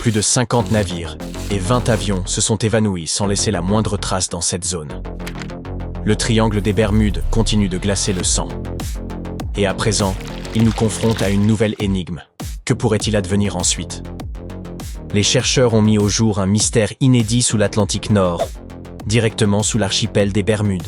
Plus de 50 navires et 20 avions se sont évanouis sans laisser la moindre trace dans cette zone. Le triangle des Bermudes continue de glacer le sang. Et à présent, il nous confronte à une nouvelle énigme. Que pourrait-il advenir ensuite? Les chercheurs ont mis au jour un mystère inédit sous l'Atlantique Nord, directement sous l'archipel des Bermudes.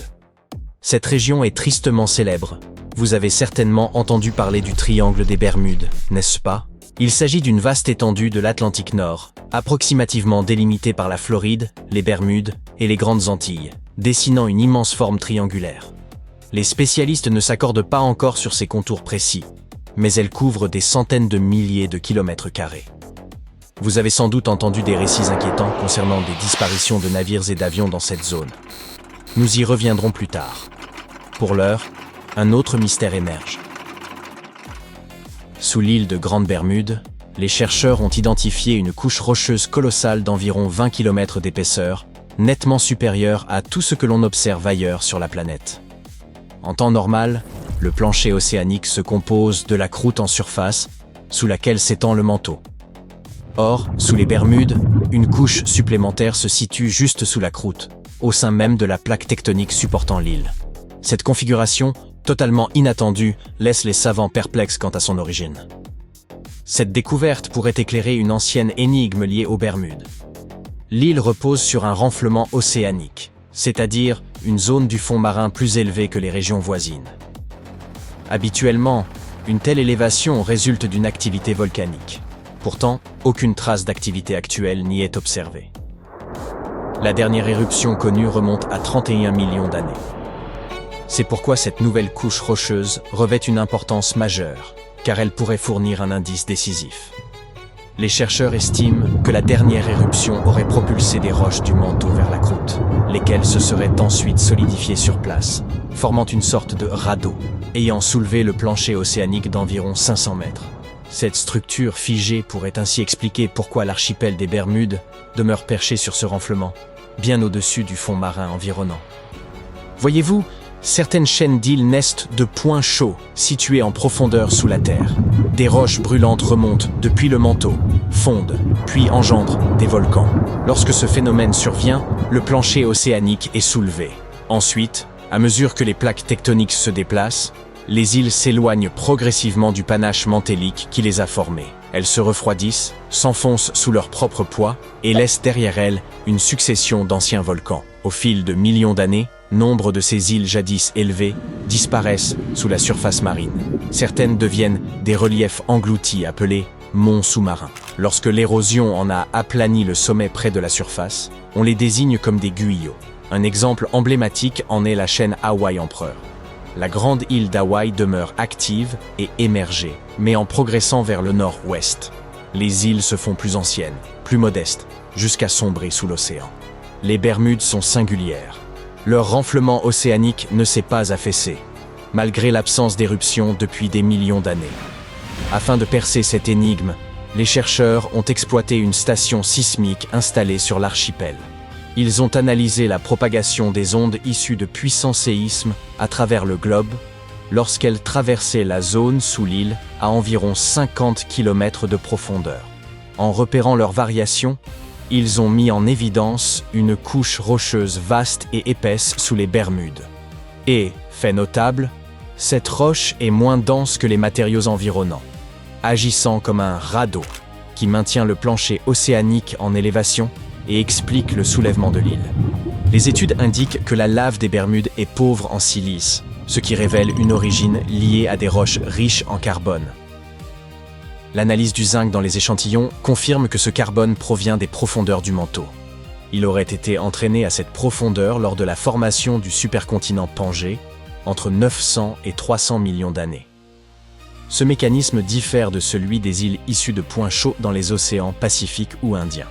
Cette région est tristement célèbre. Vous avez certainement entendu parler du triangle des Bermudes, n'est-ce pas? Il s'agit d'une vaste étendue de l'Atlantique Nord, approximativement délimitée par la Floride, les Bermudes et les Grandes Antilles, dessinant une immense forme triangulaire. Les spécialistes ne s'accordent pas encore sur ses contours précis, mais elle couvre des centaines de milliers de kilomètres carrés. Vous avez sans doute entendu des récits inquiétants concernant des disparitions de navires et d'avions dans cette zone. Nous y reviendrons plus tard. Pour l'heure, un autre mystère émerge. Sous l'île de Grande-Bermude, les chercheurs ont identifié une couche rocheuse colossale d'environ 20 km d'épaisseur, nettement supérieure à tout ce que l'on observe ailleurs sur la planète. En temps normal, le plancher océanique se compose de la croûte en surface, sous laquelle s'étend le manteau. Or, sous les Bermudes, une couche supplémentaire se situe juste sous la croûte, au sein même de la plaque tectonique supportant l'île. Cette configuration, totalement inattendue, laisse les savants perplexes quant à son origine. Cette découverte pourrait éclairer une ancienne énigme liée aux Bermudes. L'île repose sur un renflement océanique, c'est-à-dire une zone du fond marin plus élevée que les régions voisines. Habituellement, une telle élévation résulte d'une activité volcanique. Pourtant, aucune trace d'activité actuelle n'y est observée. La dernière éruption connue remonte à 31 millions d'années. C'est pourquoi cette nouvelle couche rocheuse revêt une importance majeure, car elle pourrait fournir un indice décisif. Les chercheurs estiment que la dernière éruption aurait propulsé des roches du manteau vers la croûte, lesquelles se seraient ensuite solidifiées sur place, formant une sorte de radeau, ayant soulevé le plancher océanique d'environ 500 mètres. Cette structure figée pourrait ainsi expliquer pourquoi l'archipel des Bermudes demeure perché sur ce renflement, bien au-dessus du fond marin environnant. Voyez-vous, certaines chaînes d'îles naissent de points chauds, situés en profondeur sous la terre. Des roches brûlantes remontent depuis le manteau, fondent, puis engendrent des volcans. Lorsque ce phénomène survient, le plancher océanique est soulevé. Ensuite, à mesure que les plaques tectoniques se déplacent, les îles s'éloignent progressivement du panache mantélique qui les a formées. Elles se refroidissent, s'enfoncent sous leur propre poids et laissent derrière elles une succession d'anciens volcans. Au fil de millions d'années, nombre de ces îles jadis élevées disparaissent sous la surface marine. Certaines deviennent des reliefs engloutis appelés monts sous-marins. Lorsque l'érosion en a aplani le sommet près de la surface, on les désigne comme des guyos. Un exemple emblématique en est la chaîne Hawaï-Empereur. La grande île d'Hawaï demeure active et émergée, mais en progressant vers le nord-ouest. Les îles se font plus anciennes, plus modestes, jusqu'à sombrer sous l'océan. Les Bermudes sont singulières. Leur renflement océanique ne s'est pas affaissé, malgré l'absence d'éruption depuis des millions d'années. Afin de percer cette énigme, les chercheurs ont exploité une station sismique installée sur l'archipel. Ils ont analysé la propagation des ondes issues de puissants séismes à travers le globe lorsqu'elles traversaient la zone sous l'île à environ 50 km de profondeur. En repérant leurs variations, ils ont mis en évidence une couche rocheuse vaste et épaisse sous les Bermudes. Et, fait notable, cette roche est moins dense que les matériaux environnants, agissant comme un radeau qui maintient le plancher océanique en élévation et explique le soulèvement de l'île. Les études indiquent que la lave des Bermudes est pauvre en silice, ce qui révèle une origine liée à des roches riches en carbone. L'analyse du zinc dans les échantillons confirme que ce carbone provient des profondeurs du manteau. Il aurait été entraîné à cette profondeur lors de la formation du supercontinent Pangée, entre 900 et 300 millions d'années. Ce mécanisme diffère de celui des îles issues de points chauds dans les océans Pacifique ou Indien.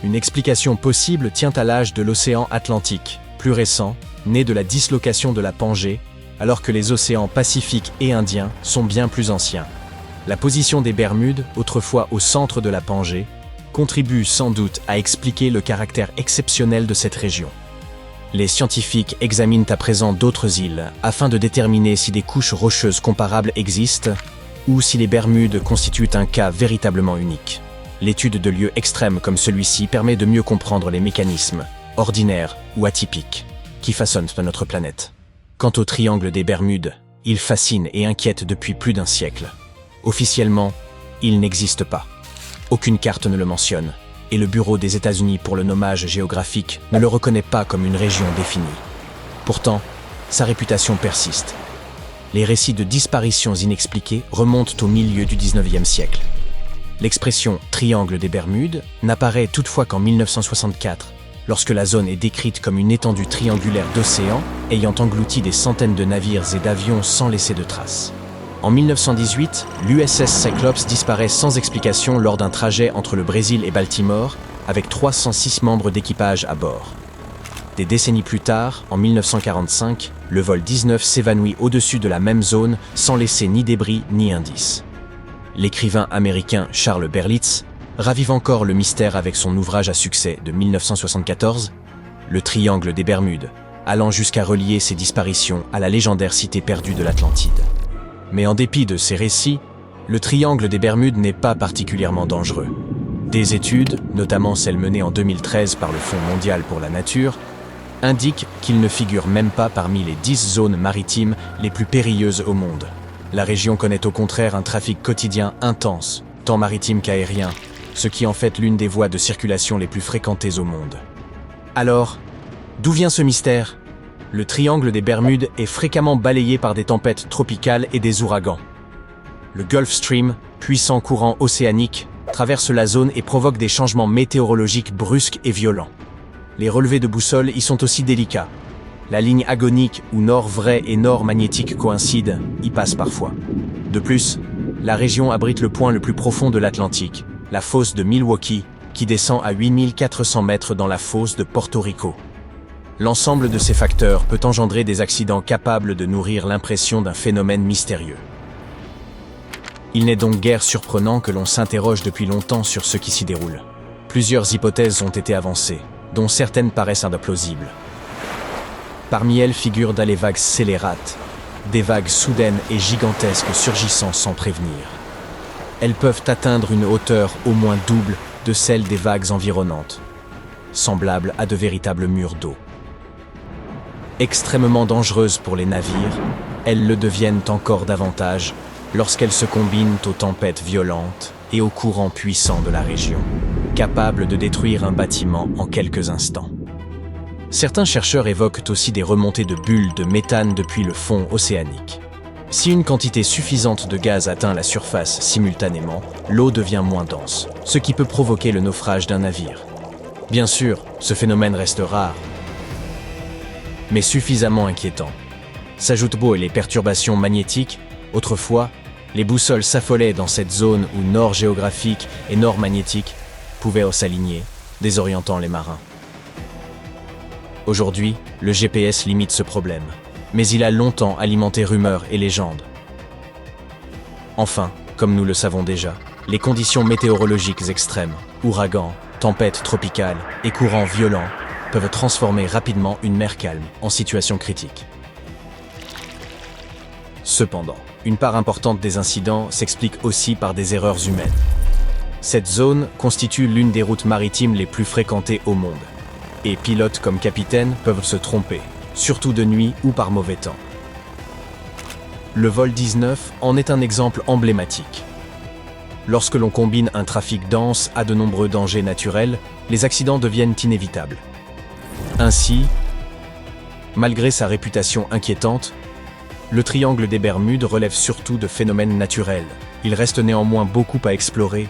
Une explication possible tient à l'âge de l'océan Atlantique, plus récent, né de la dislocation de la Pangée, alors que les océans Pacifique et Indien sont bien plus anciens. La position des Bermudes, autrefois au centre de la Pangée, contribue sans doute à expliquer le caractère exceptionnel de cette région. Les scientifiques examinent à présent d'autres îles afin de déterminer si des couches rocheuses comparables existent ou si les Bermudes constituent un cas véritablement unique. l'étude de lieux extrêmes comme celui-ci permet de mieux comprendre les mécanismes, ordinaires ou atypiques, qui façonnent notre planète. Quant au triangle des Bermudes, il fascine et inquiète depuis plus d'un siècle. Officiellement, il n'existe pas. Aucune carte ne le mentionne, et le Bureau des États-Unis pour le nommage géographique ne le reconnaît pas comme une région définie. Pourtant, sa réputation persiste. Les récits de disparitions inexpliquées remontent au milieu du XIXe siècle. L'expression « triangle des Bermudes » n'apparaît toutefois qu'en 1964, lorsque la zone est décrite comme une étendue triangulaire d'océan ayant englouti des centaines de navires et d'avions sans laisser de traces. En 1918, l'USS Cyclops disparaît sans explication lors d'un trajet entre le Brésil et Baltimore, avec 306 membres d'équipage à bord. Des décennies plus tard, en 1945, le vol 19 s'évanouit au-dessus de la même zone sans laisser ni débris ni indices. L'écrivain américain Charles Berlitz ravive encore le mystère avec son ouvrage à succès de 1974, Le Triangle des Bermudes, allant jusqu'à relier ces disparitions à la légendaire cité perdue de l'Atlantide. Mais en dépit de ces récits, le Triangle des Bermudes n'est pas particulièrement dangereux. Des études, notamment celles menées en 2013 par le Fonds mondial pour la nature, indiquent qu'il ne figure même pas parmi les 10 zones maritimes les plus périlleuses au monde. La région connaît au contraire un trafic quotidien intense, tant maritime qu'aérien, ce qui en fait l'une des voies de circulation les plus fréquentées au monde. Alors, d'où vient ce mystère ? Le triangle des Bermudes est fréquemment balayé par des tempêtes tropicales et des ouragans. Le Gulf Stream, puissant courant océanique, traverse la zone et provoque des changements météorologiques brusques et violents. Les relevés de boussole y sont aussi délicats. La ligne agonique où nord vrai et nord magnétique coïncident y passe parfois. De plus, la région abrite le point le plus profond de l'Atlantique, la fosse de Milwaukee, qui descend à 8400 mètres dans la fosse de Porto Rico. L'ensemble de ces facteurs peut engendrer des accidents capables de nourrir l'impression d'un phénomène mystérieux. Il n'est donc guère surprenant que l'on s'interroge depuis longtemps sur ce qui s'y déroule. Plusieurs hypothèses ont été avancées, dont certaines paraissent implausibles. Parmi elles figurent des vagues scélérates, des vagues soudaines et gigantesques surgissant sans prévenir. Elles peuvent atteindre une hauteur au moins double de celle des vagues environnantes, semblables à de véritables murs d'eau. Extrêmement dangereuses pour les navires, elles le deviennent encore davantage lorsqu'elles se combinent aux tempêtes violentes et aux courants puissants de la région, capables de détruire un bâtiment en quelques instants. Certains chercheurs évoquent aussi des remontées de bulles de méthane depuis le fond océanique. Si une quantité suffisante de gaz atteint la surface simultanément, l'eau devient moins dense, ce qui peut provoquer le naufrage d'un navire. Bien sûr, ce phénomène reste rare, mais suffisamment inquiétant. S'ajoutent les perturbations magnétiques. Autrefois, les boussoles s'affolaient dans cette zone où nord géographique et nord magnétique pouvaient s'aligner, désorientant les marins. Aujourd'hui, le GPS limite ce problème, mais il a longtemps alimenté rumeurs et légendes. Enfin, comme nous le savons déjà, les conditions météorologiques extrêmes, ouragans, tempêtes tropicales et courants violents peuvent transformer rapidement une mer calme en situation critique. Cependant, une part importante des incidents s'explique aussi par des erreurs humaines. Cette zone constitue l'une des routes maritimes les plus fréquentées au monde, et pilotes comme capitaines peuvent se tromper, surtout de nuit ou par mauvais temps. Le vol 19 en est un exemple emblématique. Lorsque l'on combine un trafic dense à de nombreux dangers naturels, les accidents deviennent inévitables. Ainsi, malgré sa réputation inquiétante, le triangle des Bermudes relève surtout de phénomènes naturels. Il reste néanmoins beaucoup à explorer